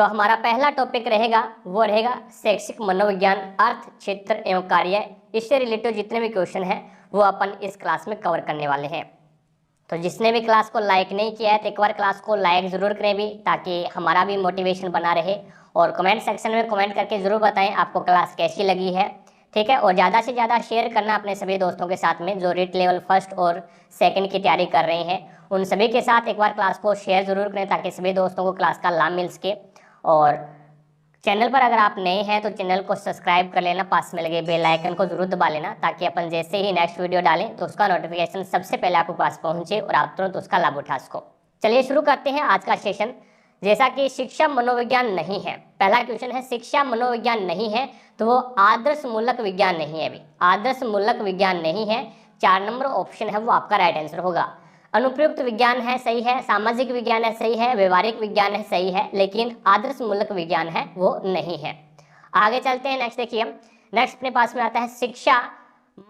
तो हमारा पहला टॉपिक रहेगा वो रहेगा शैक्षिक मनोविज्ञान, अर्थ, क्षेत्र एवं कार्य। इससे रिलेटेड जितने भी क्वेश्चन हैं वो अपन इस क्लास में कवर करने वाले हैं। तो जिसने भी क्लास को लाइक नहीं किया है तो एक बार क्लास को लाइक ज़रूर करें भी, ताकि हमारा भी मोटिवेशन बना रहे। और कमेंट सेक्शन में कमेंट करके ज़रूर बताएं आपको क्लास कैसी लगी है, ठीक है। और ज़्यादा से ज़्यादा शेयर करना अपने सभी दोस्तों के साथ में जो रीट लेवल फर्स्ट और सेकंड की तैयारी कर रहे हैं, उन सभी के साथ एक बार क्लास को शेयर ज़रूर करें ताकि सभी दोस्तों को क्लास का लाभ मिल सके। और चैनल पर अगर आप नए हैं तो चैनल को सब्सक्राइब कर लेना, पास में लगे बेल आइकन को जरूर दबा लेना ताकि अपन जैसे ही नेक्स्ट वीडियो डालें तो उसका नोटिफिकेशन सबसे पहले आपके पास पहुंचे और आप तुरंत उसका लाभ उठा सको। चलिए शुरू करते हैं आज का सेशन। जैसा कि शिक्षा मनोविज्ञान नहीं है, पहला क्वेश्चन है शिक्षा मनोविज्ञान नहीं है तो वो आदर्श मूलक विज्ञान नहीं है। अभी आदर्श मूलक विज्ञान नहीं है, 4 नंबर ऑप्शन है वो आपका राइट आंसर होगा। अनुप्रयुक्त विज्ञान है, सही है। सामाजिक विज्ञान है, सही है। व्यवहारिक विज्ञान है, सही है। लेकिन आदर्श मूलक विज्ञान है वो नहीं है। आगे चलते हैं। नेक्स्ट देखिए, नेक्स्ट अपने पास में आता है शिक्षा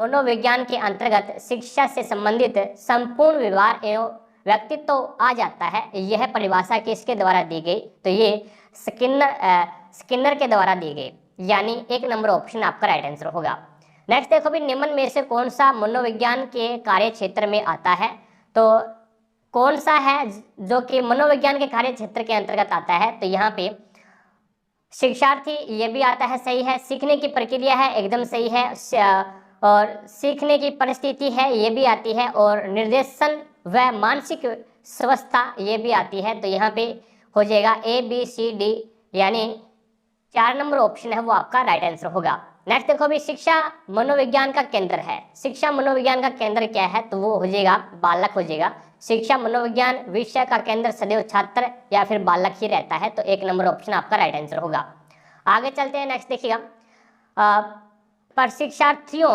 मनोविज्ञान के अंतर्गत शिक्षा से संबंधित संपूर्ण व्यवहार एवं व्यक्तित्व तो आ जाता है। यह परिभाषा किसके द्वारा दी गई? तो ये स्किनर के द्वारा दी गई, यानी 1 नंबर ऑप्शन आपका राइट आंसर होगा। नेक्स्ट देखो भी, निम्न में से कौन सा मनोविज्ञान के कार्य क्षेत्र में आता है? तो कौन सा है जो कि मनोविज्ञान के कार्य क्षेत्र के अंतर्गत आता है? तो यहाँ पे शिक्षार्थी ये भी आता है, सही है। सीखने की प्रक्रिया है, एकदम सही है। और सीखने की परिस्थिति है, ये भी आती है। और निर्देशन व मानसिक स्वस्थता ये भी आती है। तो यहाँ पे हो जाएगा ABCD, यानी 4 नंबर ऑप्शन है वो आपका राइट आंसर होगा। नेक्स्ट देखो भी, शिक्षा मनोविज्ञान का केंद्र है। शिक्षा मनोविज्ञान का केंद्र क्या है? तो वो हो जाएगा बालक हो जाएगा। शिक्षा मनोविज्ञान विषय का केंद्र सदैव छात्र या फिर बालक ही रहता है। तो 1 नंबर ऑप्शन आपका राइट आंसर होगा। आगे चलते हैं। नेक्स्ट देखिएगा, प्रशिक्षार्थियों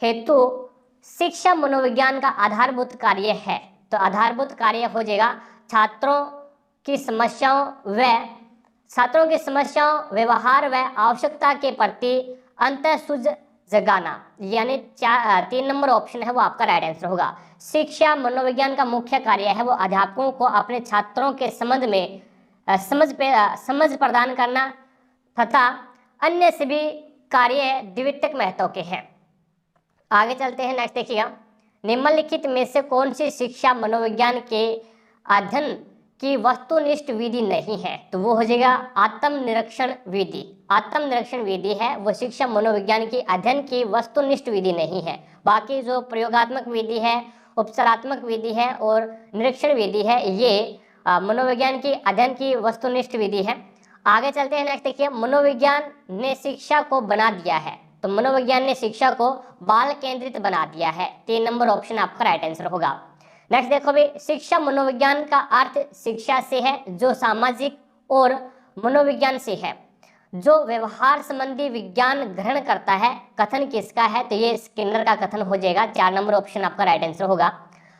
हेतु शिक्षा मनोविज्ञान का आधारभूत कार्य है। तो आधारभूत कार्य हो जाएगा छात्रों की समस्याओं, व्यवहार व आवश्यकता के प्रति अंतःसूझ जगाना, यानी 3 नंबर ऑप्शन है वो आपका राइट आंसर होगा। शिक्षा मनोविज्ञान का मुख्य कार्य है वो अध्यापकों को अपने छात्रों के संबंध में समझ प्रदान करना तथा अन्य सभी कार्य द्वितीयक महत्व के हैं। आगे चलते हैं। नेक्स्ट देखिएगा, निम्नलिखित में से कौन सी शिक्षा मनोविज्ञान के अध्ययन की वस्तुनिष्ठ विधि नहीं है? तो वो हो जाएगा आत्मनिरीक्षण विधि। आत्मनिरीक्षण विधि है वो शिक्षा मनोविज्ञान की अध्ययन की वस्तुनिष्ठ विधि नहीं है। बाकी जो प्रयोगात्मक विधि है, उपचारात्मक विधि है और निरीक्षण विधि है, ये मनोविज्ञान की अध्ययन की वस्तुनिष्ठ विधि है। आगे चलते हैं। नेक्स्ट देखिए, मनोविज्ञान ने शिक्षा को बना दिया है। तो मनोविज्ञान ने शिक्षा को बाल केंद्रित बना दिया है। 3 नंबर ऑप्शन आपका राइट आंसर होगा। नेक्स्ट देखो भी, शिक्षा मनोविज्ञान का अर्थ शिक्षा से है जो सामाजिक और मनोविज्ञान से है जो व्यवहार संबंधी विज्ञान ग्रहण करता है। कथन किसका है? तो ये स्किनर का कथन हो जाएगा। 4 नंबर ऑप्शन आपका राइट आंसर होगा।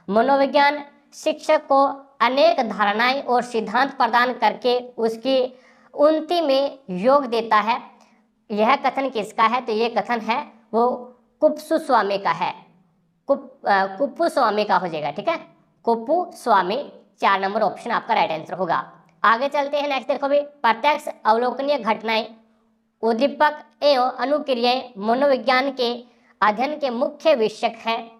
मनोविज्ञान शिक्षक को अनेक धारणाएं और सिद्धांत प्रदान करके उसकी उन्नति में योग देता है। यह कथन किसका है? तो ये कथन है वो कुप्पुस्वामी का है। कुप्पुस्वामी का हो जाएगा, ठीक है, कुप्पुस्वामी। 4 नंबर ऑप्शन आपका राइट आंसर होगा। आगे चलते हैं। नेक्स्ट देखो भी, प्रत्यक्ष अवलोकनीय घटनाएं, उद्दीपक एवं अनुक्रियाएं मनोविज्ञान के अध्ययन के मुख्य विषय हैं।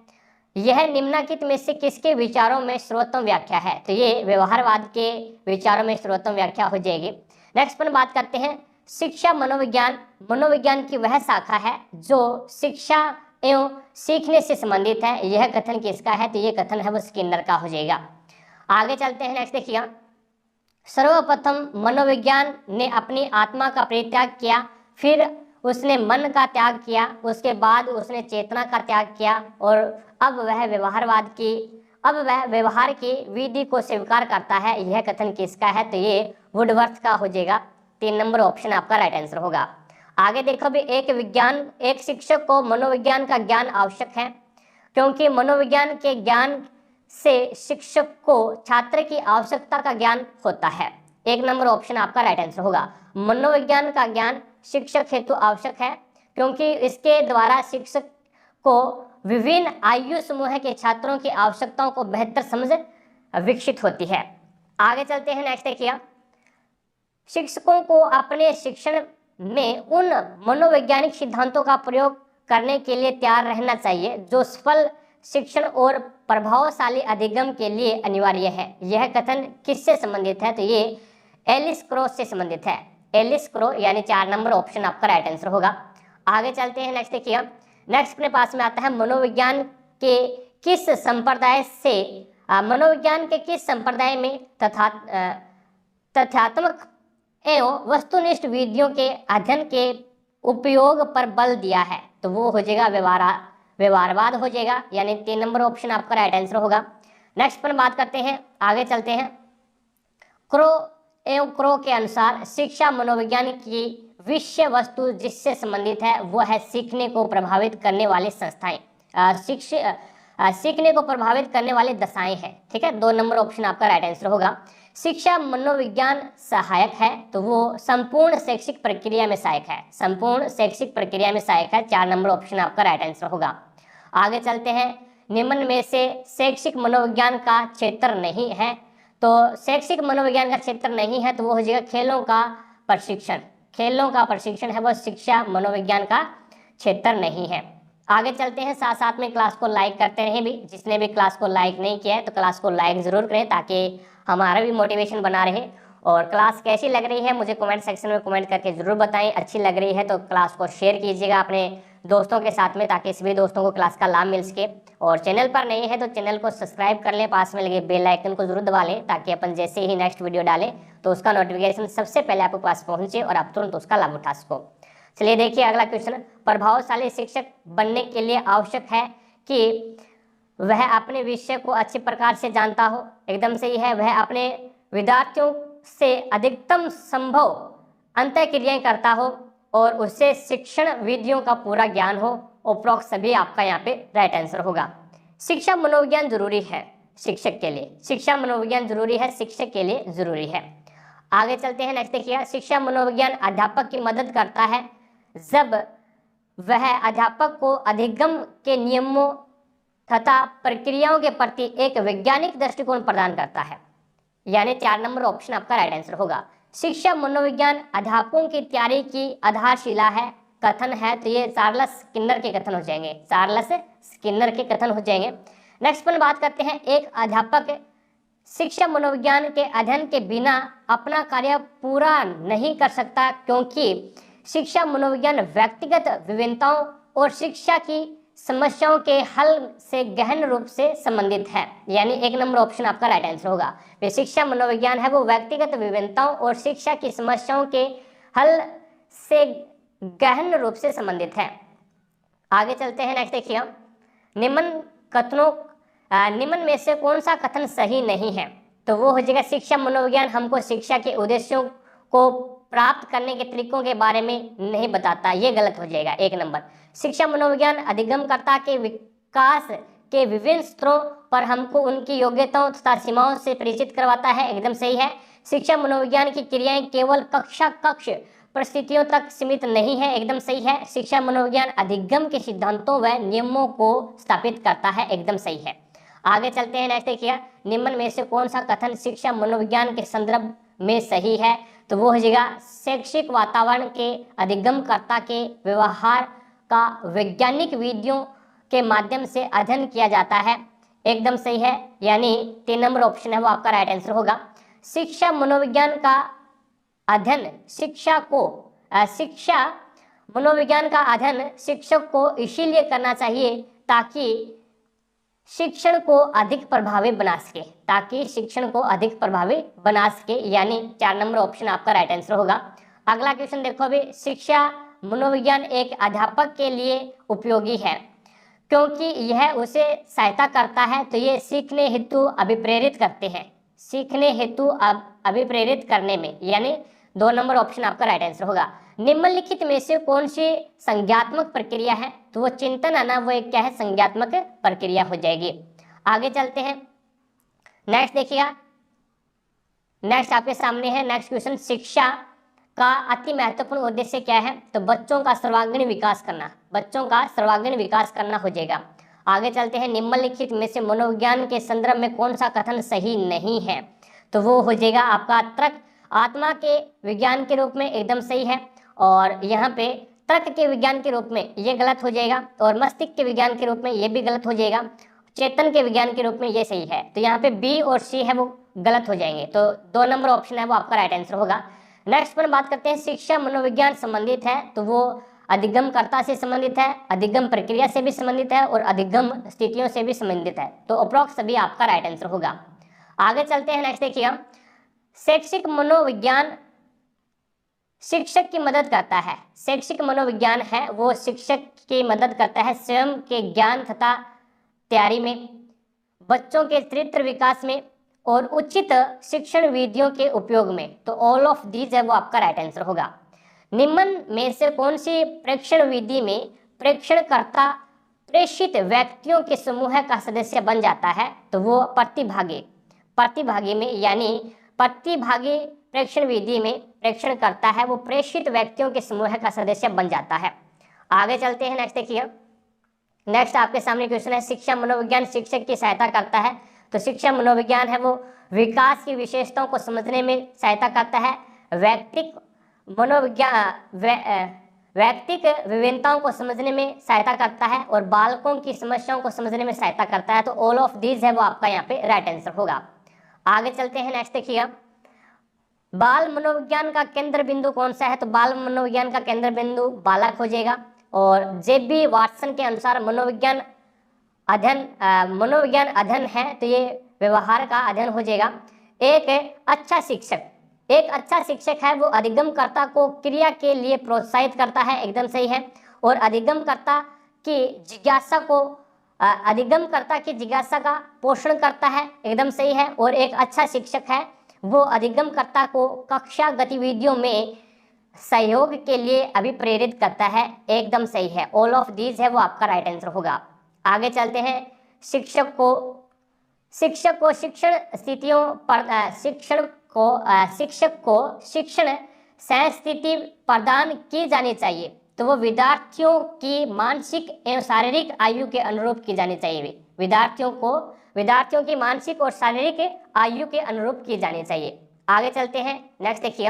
यह निम्नलिखित में से किसके विचारों में सर्वोत्तम व्याख्या है? तो ये व्यवहारवाद के विचारों में सर्वोत्तम व्याख्या हो जाएगी। नेक्स्ट पर बात करते हैं, शिक्षा मनोविज्ञान की वह शाखा है जो शिक्षा एवं सीखने से संबंधित है। यह कथन किसका है? तो ये कथन है वो स्किनर का हो जाएगा। आगे चलते हैं। नेक्स्ट देखिए, सर्वप्रथम मनोविज्ञान ने अपनी आत्मा का परित्याग किया, फिर उसने मन का त्याग किया, उसके बाद उसने चेतना का त्याग किया और अब वह व्यवहार की विधि को स्वीकार करता है। यह कथन किसका है? तो ये वुडवर्थ का हो जाएगा। 3 नंबर ऑप्शन आपका राइट आंसर होगा। आगे देखो भी, एक शिक्षक को मनोविज्ञान का ज्ञान आवश्यक है क्योंकि मनोविज्ञान के ज्ञान से शिक्षक को छात्र की आवश्यकता का ज्ञान होता है। 1 नंबर ऑप्शन आपका राइट आंसर होगा। मनोविज्ञान का ज्ञान शिक्षक हेतु आवश्यक है क्योंकि इसके द्वारा शिक्षक को विभिन्न आयु समूह के छात्रों की आवश्यकताओं को बेहतर समझ विकसित होती है। आगे चलते हैं। नेक्स्ट देखिए, शिक्षकों को अपने शिक्षण में उन मनोवैज्ञानिक सिद्धांतों का प्रयोग करने के लिए तैयार रहना चाहिए जो सफल शिक्षण और प्रभावशाली अधिगम के लिए अनिवार्य है। यह कथन किससे संबंधित है? तो ये एलिस क्रो से संबंधित है। एलिस क्रो यानी 4 नंबर ऑप्शन आपका राइट आंसर होगा। आगे चलते हैं, नेक्स्ट देखिए, नेक्स्ट अपने पास में आता है मनोविज्ञान के किस संप्रदाय में तथ्यात्मक एवं वस्तुनिष्ठ विधियों के अध्ययन के उपयोग पर बल दिया है? तो वो हो जाएगा व्यवहारवाद हो जाएगा, यानी 3 नंबर ऑप्शन आपका राइट आंसर होगा। नेक्स्ट पर बात करते हैं, आगे चलते हैं। क्रो के अनुसार शिक्षा मनोविज्ञान की विषय वस्तु जिससे संबंधित है वो है सीखने को प्रभावित करने वाली संस्थाएं, सीखने को प्रभावित करने वाली दशाएं हैं। ठीक है, 2 नंबर ऑप्शन आपका राइट आंसर होगा। शिक्षा मनोविज्ञान सहायक है, तो वो संपूर्ण शैक्षिक प्रक्रिया में सहायक है, संपूर्ण शैक्षिक प्रक्रिया में सहायक है। 4 नंबर ऑप्शन आपका राइट आंसर होगा। आगे चलते हैं, निम्न में से शैक्षिक मनोविज्ञान का क्षेत्र नहीं है, तो शैक्षिक मनोविज्ञान का क्षेत्र नहीं है तो वो हो जाएगा खेलों का प्रशिक्षण। खेलों का प्रशिक्षण है वो शिक्षा मनोविज्ञान का क्षेत्र नहीं है। आगे चलते हैं, साथ साथ में क्लास को लाइक करते रहें भी। जिसने भी क्लास को लाइक नहीं किया है तो क्लास को लाइक ज़रूर करें ताकि हमारा भी मोटिवेशन बना रहे। और क्लास कैसी लग रही है मुझे कमेंट सेक्शन में कमेंट करके ज़रूर बताएं। अच्छी लग रही है तो क्लास को शेयर कीजिएगा अपने दोस्तों के साथ में ताकि सभी दोस्तों को क्लास का लाभ मिल सके। और चैनल पर नहीं है तो चैनल को सब्सक्राइब कर लें, पास में लगे बेल आइकन को जरूर दबा लें ताकि अपन जैसे ही नेक्स्ट वीडियो डालें तो उसका नोटिफिकेशन सबसे पहले आपके पास पहुंचे और आप तुरंत उसका लाभ उठा सको। चलिए देखिए अगला क्वेश्चन, प्रभावशाली शिक्षक बनने के लिए आवश्यक है कि वह अपने विषय को अच्छे प्रकार से जानता हो। एकदम सही है। वह अपने विद्यार्थियों से अधिकतम संभव अंतःक्रियाएं करता हो और उससे शिक्षण विधियों का पूरा ज्ञान हो। उपरोक्त सभी आपका यहाँ पे राइट आंसर होगा। शिक्षा मनोविज्ञान जरूरी है शिक्षक के लिए, शिक्षा मनोविज्ञान जरूरी है शिक्षक के लिए जरूरी है। आगे चलते हैं, नेक्स्ट देखिए, शिक्षा मनोविज्ञान अध्यापक की मदद करता है जब वह अध्यापक को अधिगम के नियमों तथा प्रक्रियाओं के प्रति एक वैज्ञानिक दृष्टिकोण प्रदान करता है, यानी 4 नंबर ऑप्शन आपका राइट आंसर होगा। शिक्षा मनोविज्ञान अध्यापकों की तैयारी की आधारशिला है कथन है तो ये चार्ल्स स्किनर के कथन हो जाएंगे, चार्ल्स स्किनर के कथन हो जाएंगे। नेक्स्ट पर बात करते हैं, एक अध्यापक शिक्षा मनोविज्ञान के अध्ययन के बिना अपना कार्य पूरा नहीं कर सकता क्योंकि शिक्षा मनोविज्ञान व्यक्तिगत विभिन्नताओं और शिक्षा की समस्याओं के हल से गहन रूप से संबंधित है, यानी 1 नंबर ऑप्शन आपका राइट आंसर होगा। वे शिक्षा मनोविज्ञान है वो व्यक्तिगत विभिन्नताओं और शिक्षा की समस्याओं के हल से गहन रूप से संबंधित है। आगे चलते हैं, नेक्स्ट देखिए, निम्न में से कौन सा कथन सही नहीं है? तो वो हो जाएगा शिक्षा मनोविज्ञान हमको शिक्षा के उद्देश्यों को प्राप्त करने के तरीकों के बारे में नहीं बताता, ये गलत हो जाएगा 1 नंबर। शिक्षा मनोविज्ञान अधिगमकर्ता के विकास के विभिन्न स्तरों पर हमको उनकी योग्यताओं तथा सीमाओं से परिचित करवाता है, एकदम सही है। शिक्षा मनोविज्ञान की क्रियाएं केवल कक्ष परिस्थितियों तक सीमित नहीं है, एकदम सही है। शिक्षा मनोविज्ञान अधिगम के सिद्धांतों व नियमों को स्थापित करता है, एकदम सही है। आगे चलते हैं, नेक्स्ट देखिए, निम्न में से कौन सा कथन शिक्षा मनोविज्ञान के संदर्भ में सही है? तो वो हो जाएगा शैक्षिक वातावरण के अधिगमकर्ता के व्यवहार का वैज्ञानिक विधियों के माध्यम से अध्ययन किया जाता है, एकदम सही है, यानी 3 नंबर ऑप्शन है वो आपका राइट आंसर होगा। शिक्षा मनोविज्ञान का अध्ययन शिक्षा मनोविज्ञान का अध्ययन शिक्षक को इसीलिए करना चाहिए ताकि शिक्षण को अधिक प्रभावी बना सके, यानी 4 नंबर ऑप्शन आपका राइट आंसर होगा। अगला क्वेश्चन देखो अभी, शिक्षा मनोविज्ञान एक अध्यापक के लिए उपयोगी है क्योंकि यह उसे सहायता करता है, तो ये सीखने हेतु अभिप्रेरित करते हैं, सीखने हेतु अभिप्रेरित करने में, यानी 2 नंबर ऑप्शन आपका राइट आंसर होगा। निम्नलिखित में से कौन सी संज्ञात्मक प्रक्रिया है? तो वो चिंतन है ना, वो एक क्या है, संज्ञात्मक प्रक्रिया हो जाएगी। आगे चलते हैं, नेक्स्ट देखिएगा, नेक्स्ट आपके सामने है नेक्स्ट क्वेश्चन, शिक्षा का अति महत्वपूर्ण उद्देश्य क्या है? तो बच्चों का सर्वांगीण विकास करना हो जाएगा। आगे चलते हैं, निम्नलिखित में से मनोविज्ञान के संदर्भ में कौन सा कथन सही नहीं है? तो वो हो जाएगा आपका तर्क आत्मा के विज्ञान के रूप में एकदम सही है, और यहाँ पे तर्क के विज्ञान के रूप में ये गलत हो जाएगा, और मस्तिष्क के विज्ञान के रूप में ये भी गलत हो जाएगा, चेतन के विज्ञान के रूप में ये सही है। तो यहाँ पे बी और सी है वो गलत हो जाएंगे, तो 2 नंबर ऑप्शन है वो आपका राइट आंसर होगा। नेक्स्ट पर बात करते हैं, शिक्षा मनोविज्ञान संबंधित है तो वो अधिगमकर्ता से संबंधित है, अधिगम प्रक्रिया से भी संबंधित है, और अधिगम स्थितियों से भी संबंधित है। तो अप्रोक्स सभी आपका राइट आंसर होगा। आगे चलते हैं, नेक्स्ट देखिएगा, शैक्षिक मनोविज्ञान शिक्षक की मदद करता है। शैक्षिक मनोविज्ञान है वो शिक्षक की मदद करता है स्वयं के ज्ञान तथा तैयारी में, बच्चों के चरित्र विकास में, और उचित शिक्षण विधियों के उपयोग में। तो ऑल ऑफ दीज है वो आपका राइट आंसर होगा। निम्न में से कौन सी प्रेक्षण विधि में प्रेक्षणकर्ता प्रेषित व्यक्तियों के समूह का सदस्य बन जाता है? तो वो प्रतिभागी में, यानी प्रतिभागी प्रेक्षण विधि में प्रेक्षण करता है वो प्रेषित व्यक्तियों के समूह का सदस्य बन जाता है। आगे चलते हैं, नेक्स्ट देखिए, नेक्स्ट आपके सामने क्वेश्चन है, शिक्षा मनोविज्ञान शिक्षक की सहायता करता है। तो शिक्षा मनोविज्ञान है वो विकास की विशेषताओं को समझने में सहायता करता है, वैयक्तिक विभिन्नताओं को समझने में सहायता करता है, और बालकों की समस्याओं को समझने में सहायता करता है। तो ऑल ऑफ दीज है वो आपका यहाँ पे राइट आंसर होगा। आगे चलते हैं, नेक्स्ट देखिएगा, बाल मनोविज्ञान का केंद्र बिंदु कौन सा है? तो बाल मनोविज्ञान का केंद्र बिंदु बालक हो जाएगा, और जेबी वाटसन के अनुसार मनोविज्ञान अध्ययन है तो ये व्यवहार का अध्ययन हो जाएगा। एक अच्छा शिक्षक है वो अधिगमकर्ता को क्रिया के लिए प्रोत्साहित करता है, एकदम सही है, और अधिगमकर्ता की जिज्ञासा का पोषण करता है, एकदम सही है, और एक अच्छा शिक्षक है वो अधिगमकर्ता को कक्षा गतिविधियों में सहयोग के लिए अभिप्रेरित करता है, एकदम सही है। ऑल ऑफ दीज है वो आपका राइट आंसर होगा। आगे चलते हैं, शिक्षक को शिक्षण संस्कृति प्रदान की जानी चाहिए। तो वो विद्यार्थियों की मानसिक एवं शारीरिक आयु के अनुरूप की जानी चाहिए। विद्यार्थियों की मानसिक और शारीरिक आयु के अनुरूप की जानी चाहिए। आगे चलते हैं, नेक्स्ट देखिए,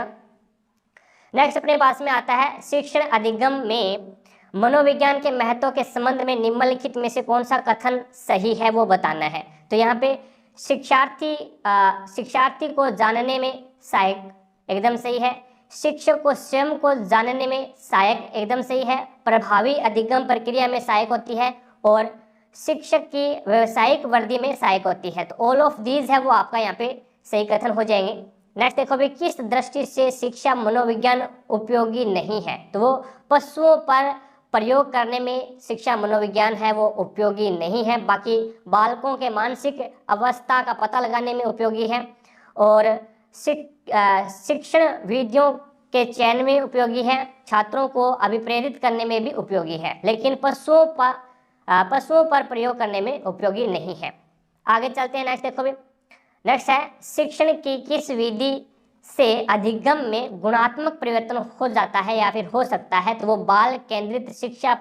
नेक्स्ट अपने पास में आता है, शिक्षण अधिगम में मनोविज्ञान के महत्व के संबंध में निम्नलिखित में से कौन सा कथन सही है वो बताना है। तो यहाँ पे शिक्षार्थी को जानने में सहायक, एकदम सही है, शिक्षक को स्वयं को जानने में सहायक, एकदम सही है, प्रभावी अधिगम प्रक्रिया में सहायक होती है, और शिक्षक की व्यावसायिक वृद्धि में सहायक होती है। तो ऑल ऑफ दीज है वो आपका यहाँ पे सही कथन हो जाएंगे। नेक्स्ट देखो भी, किस दृष्टि से शिक्षा मनोविज्ञान उपयोगी नहीं है? तो वो पशुओं पर प्रयोग करने में शिक्षा मनोविज्ञान है वो उपयोगी नहीं है, बाकी बालकों के मानसिक अवस्था का पता लगाने में उपयोगी है, और शिक्षण विधियों के चयन में उपयोगी है, छात्रों को अभिप्रेरित करने में भी उपयोगी है, लेकिन पशुओं पर प्रयोग करने में उपयोगी नहीं है। आगे चलते हैं, नेक्स्ट देखो भी, नेक्स्ट है, शिक्षण की किस विधि से अधिगम में गुणात्मक परिवर्तन हो जाता है या फिर हो सकता है? तो वो बाल केंद्रित शिक्षा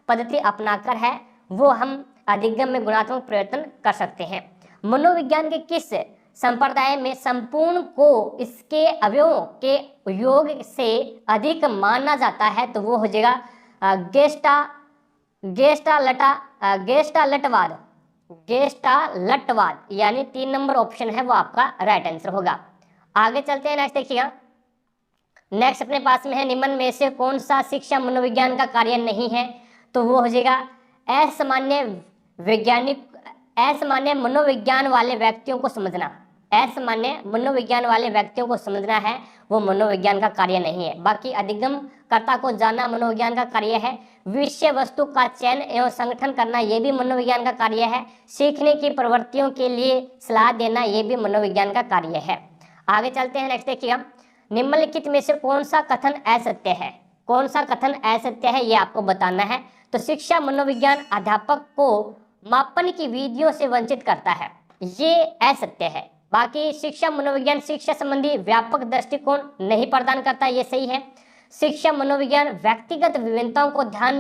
पद्धति अपनाकर है वो हम अधिगम में गुणात्मक परिवर्तन कर सकते हैं। मनोविज्ञान के किस संप्रदाय में संपूर्ण को इसके अवयवों के योग से अधिक माना जाता है? तो वो हो जाएगा गेस्टाल्टवाद, यानी 3 नंबर ऑप्शन है वो आपका राइट आंसर होगा। आगे चलते हैं, नेक्स्ट देखिएगा, नेक्स्ट अपने पास में है, निम्न में से कौन सा शिक्षा मनोविज्ञान का कार्य नहीं है? तो वो हो जाएगा असामान्य मनोविज्ञान वाले व्यक्तियों को समझना। असामान्य मनोविज्ञान वाले व्यक्तियों को समझना है वो मनोविज्ञान का कार्य नहीं है। बाकी अधिगमकर्ता को जानना मनोविज्ञान का कार्य है, विषय वस्तु का चयन एवं संगठन करना ये भी मनोविज्ञान का कार्य है, सीखने की प्रवृत्तियों के लिए सलाह देना ये भी मनोविज्ञान का कार्य है। आगे चलते हैं, नेक्स्ट देखिएगा, निम्नलिखित में से कौन सा कथन असत्य है? कौन सा कथन असत्य है ये आपको बताना है। तो शिक्षा मनोविज्ञान अध्यापक को मापन की विधियों से वंचित करता है, ये असत्य है। बाकी शिक्षा मनोविज्ञान शिक्षा संबंधी व्यापक दृष्टिकोण नहीं प्रदान करता, ये सही है। शिक्षा मनोविज्ञान व्यक्तिगत विभिन्नताओं को ध्यान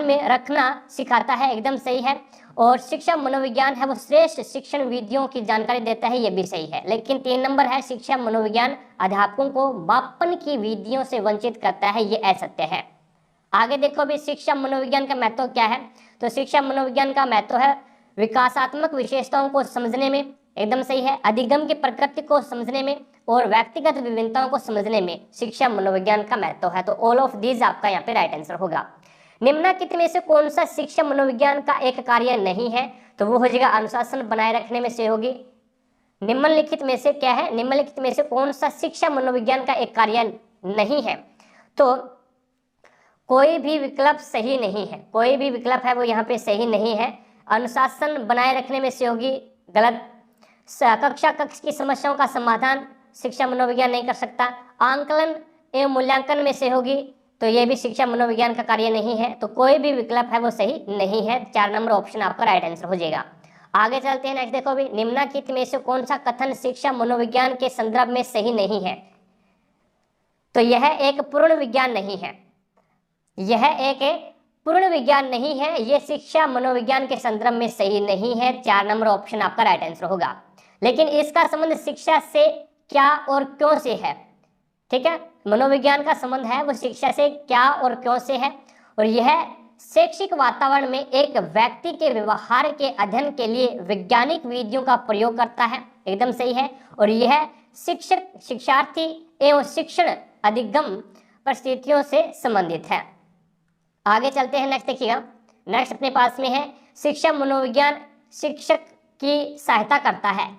में रखना सिखाता है, एकदम सही है। और शिक्षा मनोविज्ञान है वो श्रेष्ठ शिक्षण विधियों की जानकारी देता है, ये भी सही है। लेकिन 3 नंबर है शिक्षा मनोविज्ञान अध्यापकों को मापन की विधियों से वंचित करता है, ये असत्य है। आगे देखो भी शिक्षा मनोविज्ञान का महत्व क्या है। तो शिक्षा मनोविज्ञान का महत्व है विकासात्मक विशेषताओं को समझने में, एकदम सही है, अधिगम की प्रकृति को समझने में और व्यक्तिगत विभिन्नताओं को समझने में शिक्षा मनोविज्ञान का महत्व है। तो ऑल ऑफ दीज आपका यहाँ पे राइट आंसर होगा। निम्नलिखित में से कौन सा शिक्षा मनोविज्ञान का एक कार्य नहीं है? तो वो हो जाएगा अनुशासन बनाए रखने में सहयोगी। निम्नलिखित में से क्या है? निम्नलिखित में से कौन सा शिक्षा मनोविज्ञान का एक कार्य नहीं है? तो कोई भी विकल्प सही नहीं है, कोई भी विकल्प है वो यहाँ पे सही नहीं है। अनुशासन बनाए रखने में सहयोगी गलत। कक्षा कक्ष की समस्याओं का समाधान शिक्षा मनोविज्ञान नहीं कर सकता। आंकलन एवं मूल्यांकन में सहयोगी, तो ये भी शिक्षा मनोविज्ञान का कार्य नहीं है। तो कोई भी विकल्प है वो सही नहीं है। 4 नंबर ऑप्शन आपका राइट आंसर हो जाएगा। आगे चलते हैं, नेक्स्ट देखो भी निम्नलिखित में से कौन सा कथन शिक्षा मनोविज्ञान के संदर्भ में सही नहीं है? तो यह एक पूर्ण विज्ञान नहीं है, यह एक पूर्ण विज्ञान नहीं है, यह शिक्षा मनोविज्ञान के संदर्भ में सही नहीं है। 4 नंबर ऑप्शन आपका राइट आंसर होगा। लेकिन इसका संबंध शिक्षा से क्या और क्यों से है? ठीक है, मनोविज्ञान का संबंध है वो शिक्षा से क्या और क्यों से है। और यह शैक्षिक वातावरण में एक व्यक्ति के व्यवहार के अध्ययन के लिए वैज्ञानिक विधियों का प्रयोग करता है, एकदम सही है। और यह शिक्षक, शिक्षार्थी एवं शिक्षण अधिगम परिस्थितियों से संबंधित है। आगे चलते हैं, नेक्स्ट देखिएगा। नेक्स्ट अपने पास में है शिक्षा मनोविज्ञान शिक्षक की सहायता करता है।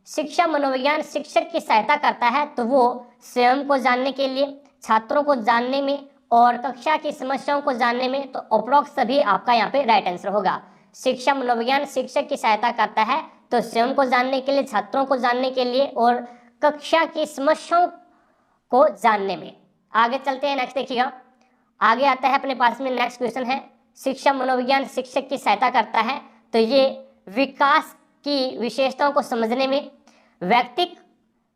शिक्षा मनोविज्ञान शिक्षक की सहायता करता है, तो वो स्वयं को जानने के लिए, छात्रों को जानने में और कक्षा की समस्याओं को जानने में। तो अप्रोक्स सभी आपका यहाँ पे राइट आंसर होगा। शिक्षा मनोविज्ञान शिक्षक की सहायता करता है, तो स्वयं को जानने के लिए, छात्रों को जानने के लिए और कक्षा की समस्याओं को जानने में। आगे चलते हैं, नेक्स्ट देखिएगा। आगे आता है अपने पास में नेक्स्ट क्वेश्चन है शिक्षा मनोविज्ञान शिक्षक की सहायता करता है, तो ये विकास की विशेषताओं को समझने में, व्यक्तिक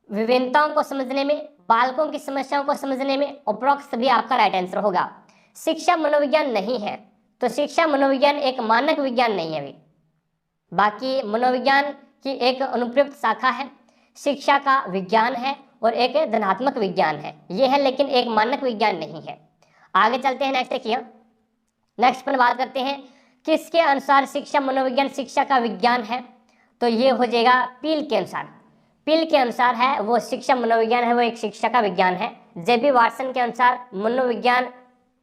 विभिन्नताओं को समझने में, बालकों की समस्याओं को समझने में। अप्रोक्स भी आपका राइट आंसर होगा। शिक्षा मनोविज्ञान नहीं है, तो शिक्षा मनोविज्ञान एक मानक विज्ञान नहीं है अभी। बाकी मनोविज्ञान की एक अनुप्रयुक्त शाखा है, शिक्षा का विज्ञान है और एक धनात्मक विज्ञान है, ये है, लेकिन एक मानक विज्ञान नहीं है। आगे चलते हैं, नेक्स्ट देखिए। नेक्स्ट पर बात करते हैं किसके अनुसार शिक्षा मनोविज्ञान शिक्षा का विज्ञान है? तो ये हो जाएगा पील के अनुसार। पील के अनुसार है वो शिक्षा मनोविज्ञान है वो एक शिक्षा का विज्ञान है। जेबी वाटसन के अनुसार मनोविज्ञान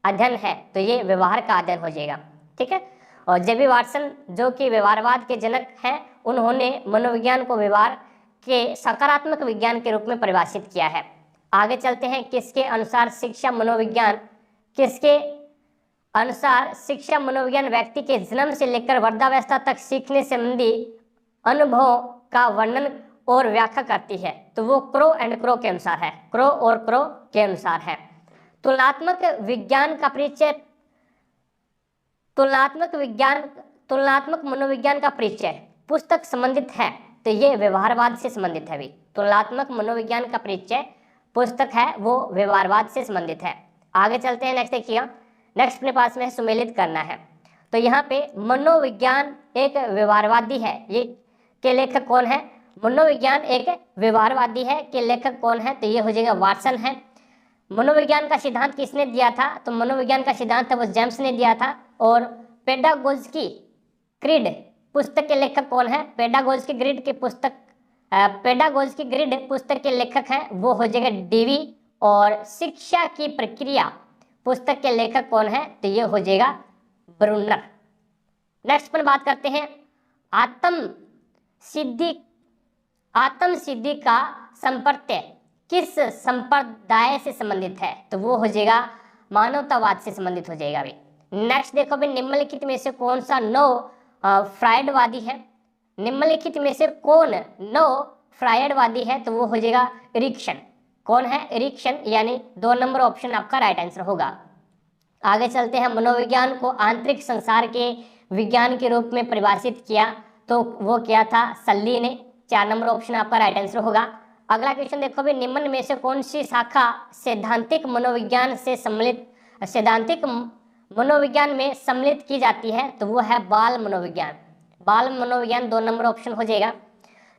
अध्ययन है, तो ये व्यवहार का अध्ययन हो जाएगा। ठीक है, और जेबी वाटसन जो कि व्यवहारवाद के जनक हैं, उन्होंने मनोविज्ञान को व्यवहार के सकारात्मक विज्ञान के रूप में परिभाषित किया है। आगे चलते हैं, किसके अनुसार शिक्षा मनोविज्ञान, किसके अनुसार शिक्षा मनोविज्ञान व्यक्ति के जन्म से लेकर वृद्धावस्था तक सीखने संबंधी अनुभव का वर्णन और व्याख्या करती है? तो वो क्रो एंड क्रो के अनुसार है, क्रो और क्रो के अनुसार है। तुलनात्मक विज्ञान का परिचय, तुलनात्मक मनोविज्ञान का परिचय पुस्तक संबंधित है, तो ये व्यवहारवाद से संबंधित है। भी तुलनात्मक मनोविज्ञान का परिचय पुस्तक है वो व्यवहारवाद से संबंधित है। आगे चलते हैं, नेक्स्ट देखिए। नेक्स्ट अपने पास में सुमेलित करना है, तो यहाँ पे मनोविज्ञान एक व्यवहारवादी है, ये के लेखक कौन है? मनोविज्ञान एक व्यवहारवादी है के लेखक कौन है? तो ये हो जाएगा वाटसन है। मनोविज्ञान का सिद्धांत किसने दिया था? तो मनोविज्ञान का सिद्धांत है वो जेम्स ने दिया था। और पेडागोजी क्रीड पुस्तक के लेखक कौन है? पेडागोजी ग्रिड के पुस्तक, पेडागोजी ग्रिड पुस्तक के लेखक हैं वो हो जाएगा डीवी। और शिक्षा की प्रक्रिया पुस्तक के लेखक कौन है? तो ये हो जाएगा ब्रूनर। नेक्स्ट पर बात करते हैं आत्म सिद्धि का संप्रत्यय किस संप्रदाय से संबंधित है? तो वो हो जाएगा मानवतावाद से संबंधित हो जाएगा। अभी नेक्स्ट देखो भी निम्नलिखित में से कौन सा फ्रायडवादी है? निम्नलिखित में से कौन फ्रायडवादी है? तो वो हो जाएगा एरिक्सन। कौन है? एरिक्सन, यानी 2 नंबर ऑप्शन आपका राइट आंसर होगा। आगे चलते हैं, मनोविज्ञान को आंतरिक संसार के विज्ञान के रूप में परिभाषित किया, तो वो क्या था? सल्ली ने। 4 नंबर ऑप्शन आपका राइट आंसर होगा। अगला क्वेश्चन देखो भी निम्न में से कौन सी शाखा सैद्धांतिक मनोविज्ञान से सम्मिलित, सैद्धांतिक मनोविज्ञान में सम्मिलित की जाती है? तो वो है बाल मनोविज्ञान। बाल मनोविज्ञान 2 नंबर ऑप्शन हो जाएगा।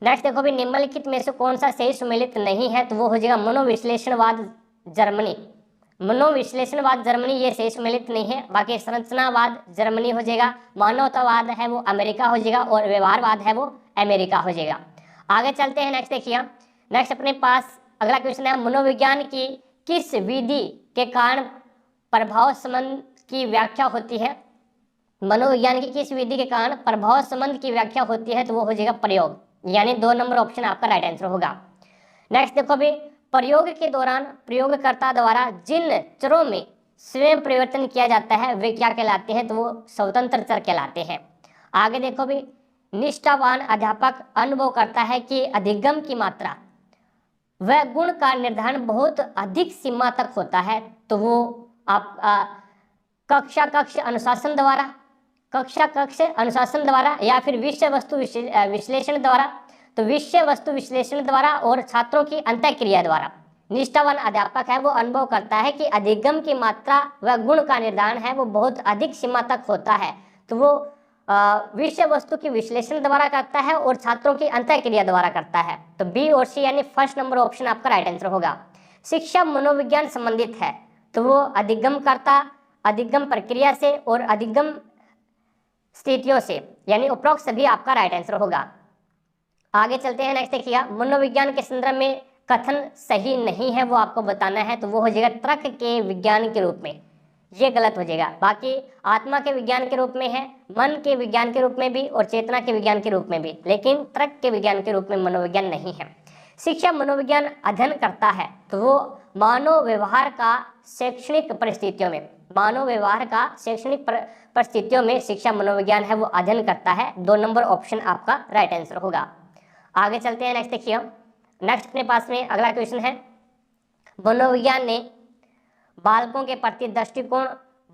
नेक्स्ट देखो भी निम्नलिखित में से कौन सा सही सुमेलित नहीं है, तो वो हो जाएगा मनोविश्लेषणवाद जर्मनी। मनोविश्लेषणवाद जर्मनी ये सही सुमेलित नहीं है। बाकी संरचनावाद जर्मनी हो जाएगा, मानवतावाद है वो अमेरिका हो जाएगा और व्यवहारवाद है वो अमेरिका हो जाएगा। आगे चलते हैं, नेक्स्ट देखिए। नेक्स्ट अपने पास अगला क्वेश्चन है, मनोविज्ञान की किस विधि के कारण प्रभाव संबंध की व्याख्या होती है। मनोविज्ञान की किस विधि के कारण प्रभाव संबंध की व्याख्या होती है, तो वो हो जाएगा प्रयोग, यानी 2 नंबर ऑप्शन आपका राइट आंसर होगा। नेक्स्ट देखो भी प्रयोग के दौरान प्रयोगकर्ता द्वारा जिन चरों में स्वयं परिवर्तन किया जाता है वे क्या कहलाते हैं, तो वो स्वतंत्र चर कहलाते हैं। आगे देखो भी निष्ठावान अध्यापक अनुभव करता है कि अधिगम की मात्रा वह गुण का निर्धारण बहुत अधिक सीमा तक होता है, तो वो आप कक्षा कक्ष अनुशासन द्वारा या फिर विषय वस्तु विश्लेषण द्वारा, तो विषय वस्तु विश्लेषण द्वारा और छात्रों की अंतःक्रिया द्वारा। निष्ठावान अध्यापक है वो अनुभव करता है कि अधिगम की मात्रा व गुण का निर्धारण है वो बहुत अधिक सीमा तक होता है, तो वो विषय वस्तु की विश्लेषण द्वारा करता है और छात्रों की अंतःक्रिया द्वारा करता है। तो बी और सी यानी फर्स्ट नंबर ऑप्शन आपका राइट आंसर होगा। शिक्षा मनोविज्ञान संबंधित है, तो वो अधिगम करता अधिगम प्रक्रिया से और अधिगम स्थितियों से, यानी उपरोक्त सभी आपका राइट आंसर होगा। आगे चलते हैं, नेक्स्ट देखिएगा। मनोविज्ञान के संदर्भ में कथन सही नहीं है वो आपको बताना है, तो वो हो जाएगा तर्क के विज्ञान के रूप में, ये गलत हो जाएगा। बाकी आत्मा के विज्ञान के रूप में है, मन के विज्ञान के रूप में भी और चेतना के विज्ञान के रूप में भी, लेकिन तर्क के विज्ञान के रूप में मनोविज्ञान नहीं है। शिक्षा मनोविज्ञान अध्ययन करता है, तो वो मानव व्यवहार का शैक्षणिक परिस्थितियों में, मानव व्यवहार का शैक्षणिक परिस्थितियों में शिक्षा मनोविज्ञान है वो अध्ययन करता है। 2 नंबर ऑप्शन आपका राइट आंसर होगा। आगे चलते हैं, नेक्स्ट देखिए। नेक्स्ट अपने पास में अगला क्वेश्चन है, मनोविज्ञान ने बालकों के प्रति दृष्टिकोण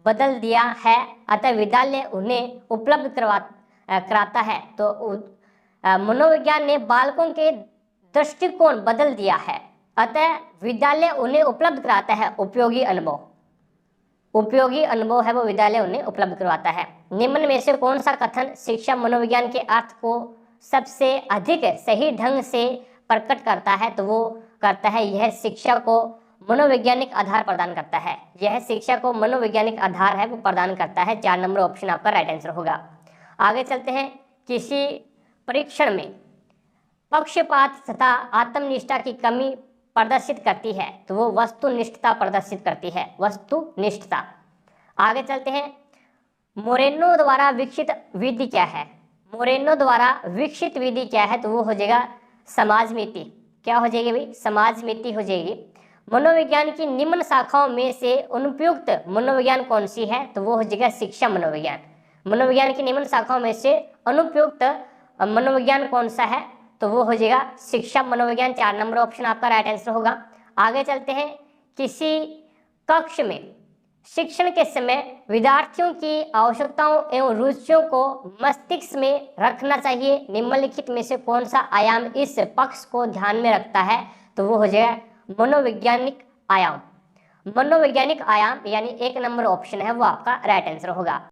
बदल दिया है, अतः विद्यालय उन्हें उपलब्ध कराता है। तो मनोविज्ञान ने बालकों के दृष्टिकोण बदल दिया है, अतः विद्यालय उन्हें उपलब्ध कराता है उपयोगी अनुभव। उपयोगी अनुभव है वो विद्यालय उन्हें उपलब्ध करवाता है। निम्न में से कौन सा कथन शिक्षा मनोविज्ञान के अर्थ को सबसे अधिक सही ढंग से प्रकट करता है, तो वो करता है यह शिक्षा को मनोवैज्ञानिक आधार प्रदान करता है। यह शिक्षा को मनोवैज्ञानिक आधार है वो प्रदान करता है। 4 नंबर ऑप्शन आपका राइट आंसर होगा। आगे चलते हैं, किसी परीक्षण में पक्षपात तथा आत्मनिष्ठा की कमी प्रदर्शित करती है, तो वो वस्तुनिष्ठता प्रदर्शित करती है, वस्तुनिष्ठता। आगे चलते हैं, मोरेनो द्वारा विकसित विधि क्या है। मोरेनो द्वारा विकसित विधि क्या है, तो वो हो जाएगा समाजमिति। क्या हो जाएगी भाई, समाजमिति हो जाएगी। मनोविज्ञान की निम्न शाखाओं में से अनुपयुक्त मनोविज्ञान कौन सी है, तो वो हो जाएगा शिक्षा मनोविज्ञान। मनोविज्ञान की निम्न शाखाओं में से अनुपयुक्त मनोविज्ञान कौन सा है, तो वो हो जाएगा शिक्षा मनोविज्ञान। 4 नंबर ऑप्शन आपका राइट आंसर होगा। आगे चलते हैं, किसी कक्ष में शिक्षण के समय विद्यार्थियों की आवश्यकताओं एवं रुचियों को मस्तिष्क में रखना चाहिए। निम्नलिखित में से कौन सा आयाम इस पक्ष को ध्यान में रखता है, तो वो हो जाएगा मनोवैज्ञानिक आयाम। मनोवैज्ञानिक आयाम यानी 1 नंबर ऑप्शन है वो आपका राइट आंसर होगा।